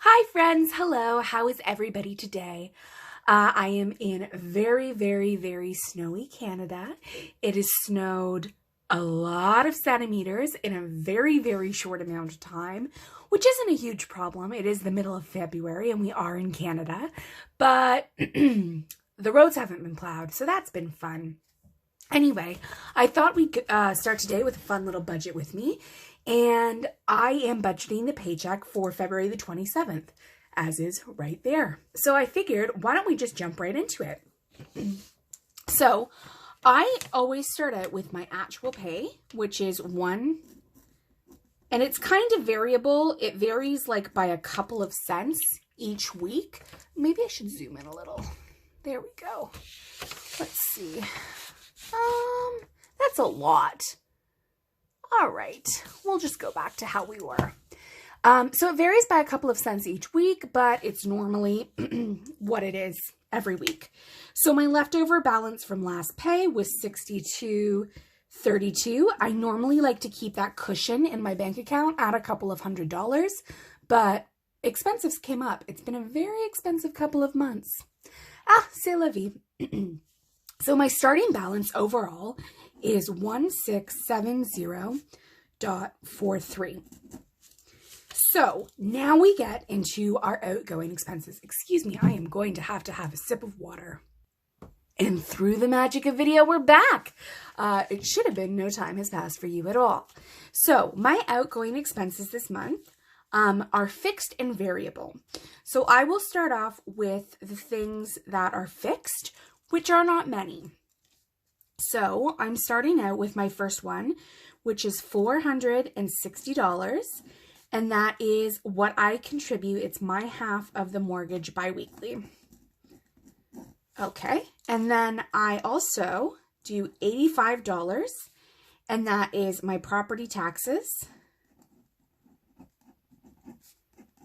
Hi friends, hello, how is everybody today? I am in very snowy Canada. It has snowed a lot of centimeters in a very short amount of time, which isn't a huge problem. It is the middle of February and we are in Canada, but the roads haven't been plowed, so that's been fun. Anyway, I thought we'd start today with a fun little budget with me, and I am budgeting the paycheck for February the 27th, as is right there. So I figured, why don't we just jump right into it? So I always start out with my actual pay, which is one, and it's kind of variable. It varies like by a couple of cents each week. Maybe I should zoom in a little. There we go. Let's see. That's a lot. All right, we'll just go back to how we were. So it varies by a couple of cents each week, but it's normally what it is every week. So my leftover balance from last pay was $62.32. I normally like to keep that cushion in my bank account at a couple of $100s, but expenses came up. It's been a very expensive couple of months. C'est la vie. So my starting balance overall is 1670.43. So now we get into our outgoing expenses. Excuse me, I am going to have a sip of water. And through the magic of video, we're back. It should have been no time has passed for you at all. So my outgoing expenses this month are fixed and variable. So I will start off with the things that are fixed, which are not many. So I'm starting out with my first one, which is $460. And that is what I contribute. It's my half of the mortgage biweekly. Okay. And then I also do $85. And that is my property taxes.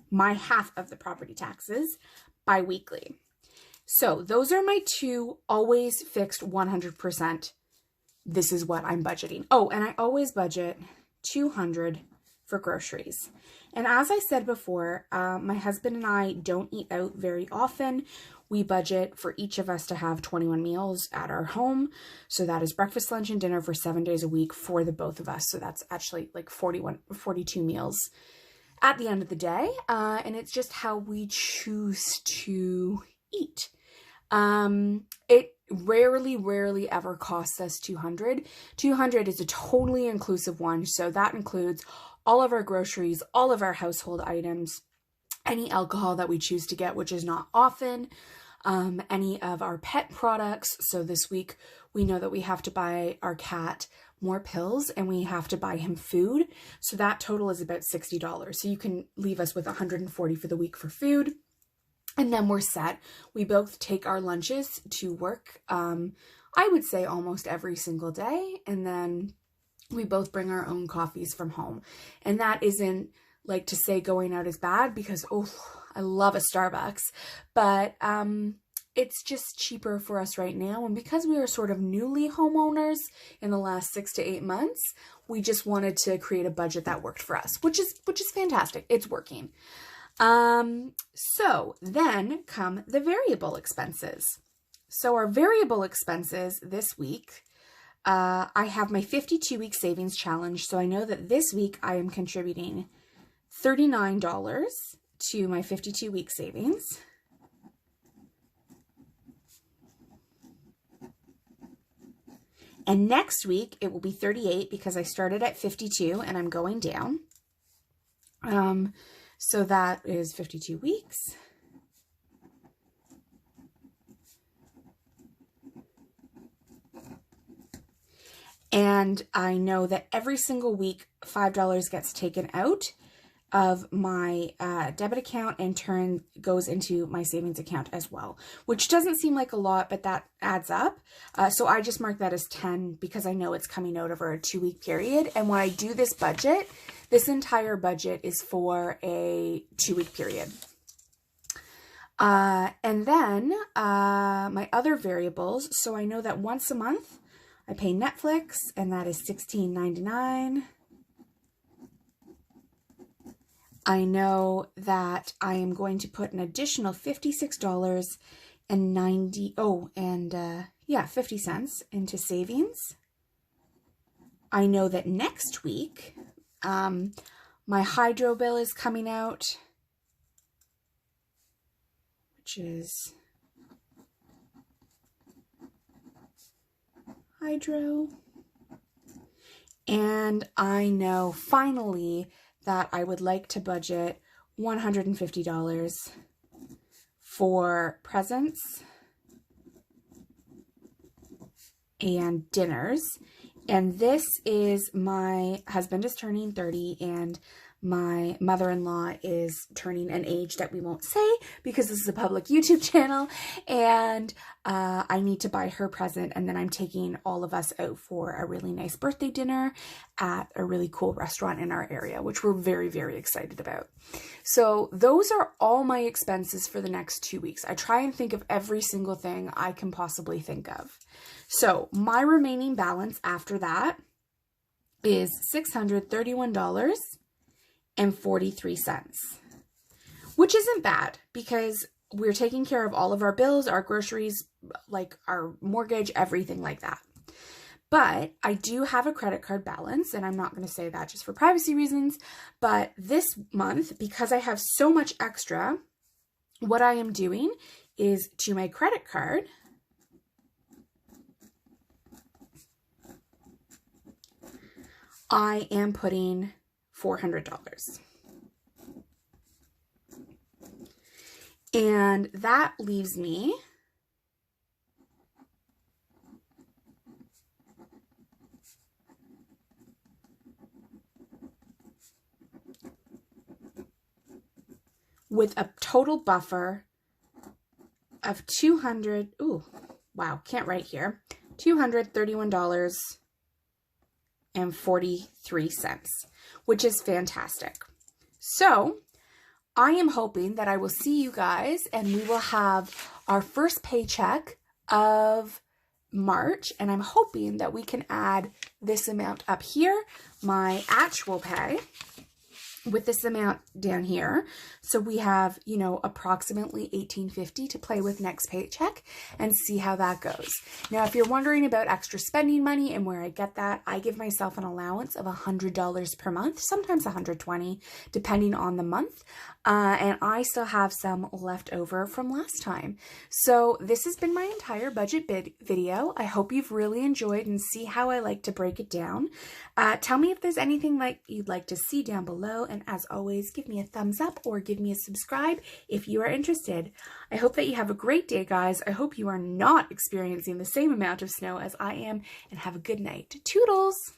My half of the property taxes biweekly. So those are my two always fixed 100%. This is what I'm budgeting. Oh, and I always budget $200 for groceries. And as I said before, my husband and I don't eat out very often. We budget for each of us to have 21 meals at our home. So that is breakfast, lunch, and dinner for 7 days a week for the both of us. So that's actually like 42 meals at the end of the day. And it's just how we choose to eat. It rarely ever costs us $200. $200 is a totally inclusive one. So that includes all of our groceries, all of our household items, any alcohol that we choose to get, which is not often, any of our pet products. So this week we know that we have to buy our cat more pills and we have to buy him food. So that total is about $60. So you can leave us with $140 for the week for food. And then we're set. We both take our lunches to work, I would say almost every single day. And then we both bring our own coffees from home. And that isn't like to say going out is bad because, oh, I love a Starbucks. But it's just cheaper for us right now. And because we are sort of newly homeowners in the last 6 to 8 months, we just wanted to create a budget that worked for us, which is fantastic. It's working. So then come the variable expenses. So our variable expenses this week, I have my 52-week savings challenge. So I know that this week I am contributing $39 to my 52-week savings. And next week it will be 38 because I started at 52 and I'm going down. So that is 52 weeks. And I know that every single week, $5 gets taken out of my debit account and goes into my savings account as well, which doesn't seem like a lot, but that adds up. So I just mark that as 10 because I know it's coming out over a 2-week period. And when I do this budget, this entire budget is for a 2-week period. And then my other variables. So I know that once a month I pay Netflix, and that is $16.99. I know that I am going to put an additional $56.90, 50 cents into savings. I know that next week, my hydro bill is coming out, which is hydro. And I know finally that I would like to budget $150 for presents and dinners. And this is, my husband is turning 30 and my mother-in-law is turning an age that we won't say because this is a public YouTube channel, and I need to buy her present, and then I'm taking all of us out for a really nice birthday dinner at a really cool restaurant in our area, which we're very, very excited about. So those are all my expenses for the next 2 weeks. I try and think of every single thing I can possibly think of. So my remaining balance after that is $631.43, which isn't bad because we're taking care of all of our bills, our groceries, like our mortgage, everything like that. But I do have a credit card balance, and I'm not going to say that just for privacy reasons, but this month, because I have so much extra, what I am doing is to my credit card, I am putting $400. And that leaves me with a total buffer of $231.43, which is fantastic. So I am hoping that I will see you guys and we will have our first paycheck of March, and I'm hoping that we can add this amount up here, my actual pay, with this amount down here. So we have, you know, approximately $18.50 to play with next paycheck and see how that goes. Now, if you're wondering about extra spending money and where I get that, I give myself an allowance of $100 per month, sometimes $120, depending on the month. And I still have some left over from last time. So this has been my entire budget video. I hope you've really enjoyed and see how I like to break it down. Tell me if there's anything like you'd like to see down below. And as always, give me a thumbs up or give me a subscribe if you are interested. I hope that you have a great day, guys. I hope you are not experiencing the same amount of snow as I am, and have a good night. Toodles!